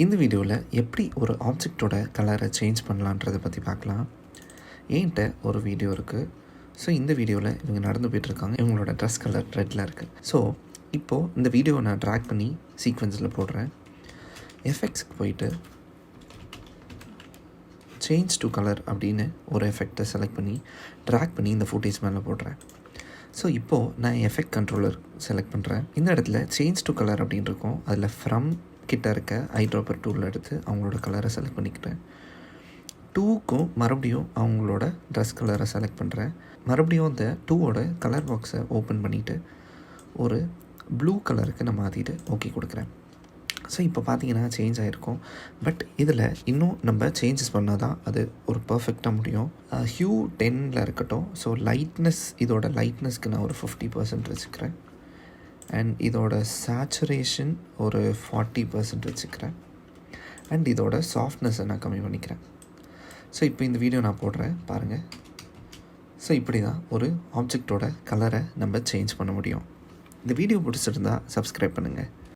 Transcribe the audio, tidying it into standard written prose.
இந்த வீடியோவில் எப்படி ஒரு ஆப்ஜெக்டோட கலரை சேஞ்ச் பண்ணலான்றதை பற்றி பார்க்கலாம். என்கிட்ட ஒரு வீடியோ இருக்குது. ஸோ இந்த வீடியோவில் இவங்க நடந்து போயிட்டுருக்காங்க. இவங்களோட ட்ரெஸ் கலர் ரெட்டில் இருக்குது. ஸோ இப்போது இந்த வீடியோவை நான் ட்ராக் பண்ணி சீக்வென்ஸில் போடுறேன். எஃபெக்ட்ஸ்க்கு போயிட்டு சேஞ்ச் டு கலர் அப்படின்னு ஒரு எஃபெக்டை செலக்ட் பண்ணி ட்ராக் பண்ணி இந்த ஃபுட்டேஜ் மேலே போடுறேன். ஸோ இப்போது நான் எஃபெக்ட் கண்ட்ரோலர் செலக்ட் பண்ணுறேன். இந்த இடத்துல சேஞ்ச் டு கலர் அப்படின்னு இருக்கும். அதில் ஃப்ரம் கிட்ட இருக்க ஐட்ராப்பர் டூலில் எடுத்து அவங்களோட கலரை செலக்ட் பண்ணிக்கிறேன். டூக்கும் மறுபடியும் அவங்களோட ட்ரெஸ் கலரை செலக்ட் பண்ணுறேன். மறுபடியும் அந்த டூவோட கலர் பாக்ஸை ஓப்பன் பண்ணிவிட்டு ஒரு ப்ளூ கலருக்கு நான் மாற்றிட்டு ஓகே கொடுக்குறேன். ஸோ இப்போ பார்த்தீங்கன்னா சேஞ்ச் ஆகிருக்கும். பட் இதில் இன்னும் நம்ம சேஞ்சஸ் பண்ணால் தான் அது ஒரு பர்ஃபெக்டாக முடியும். ஹியூ 10 இருக்கட்டும். ஸோ இதோட லைட்னஸ்க்கு நான் ஒரு 50% வச்சுக்கிறேன். அண்ட் இதோட சேச்சுரேஷன் ஒரு 40% வச்சுக்கிறேன். அண்ட் இதோட சாஃப்ட்னஸை நான் கம்மி பண்ணிக்கிறேன். ஸோ இப்போ இந்த வீடியோ நான் போடுறேன் பாருங்கள். ஸோ இப்படி தான் ஒரு ஆப்ஜெக்டோட கலரை நம்ம சேஞ்ச் பண்ண முடியும். இந்த வீடியோ பிடிச்சிருந்தா சப்ஸ்கிரைப் பண்ணுங்கள்.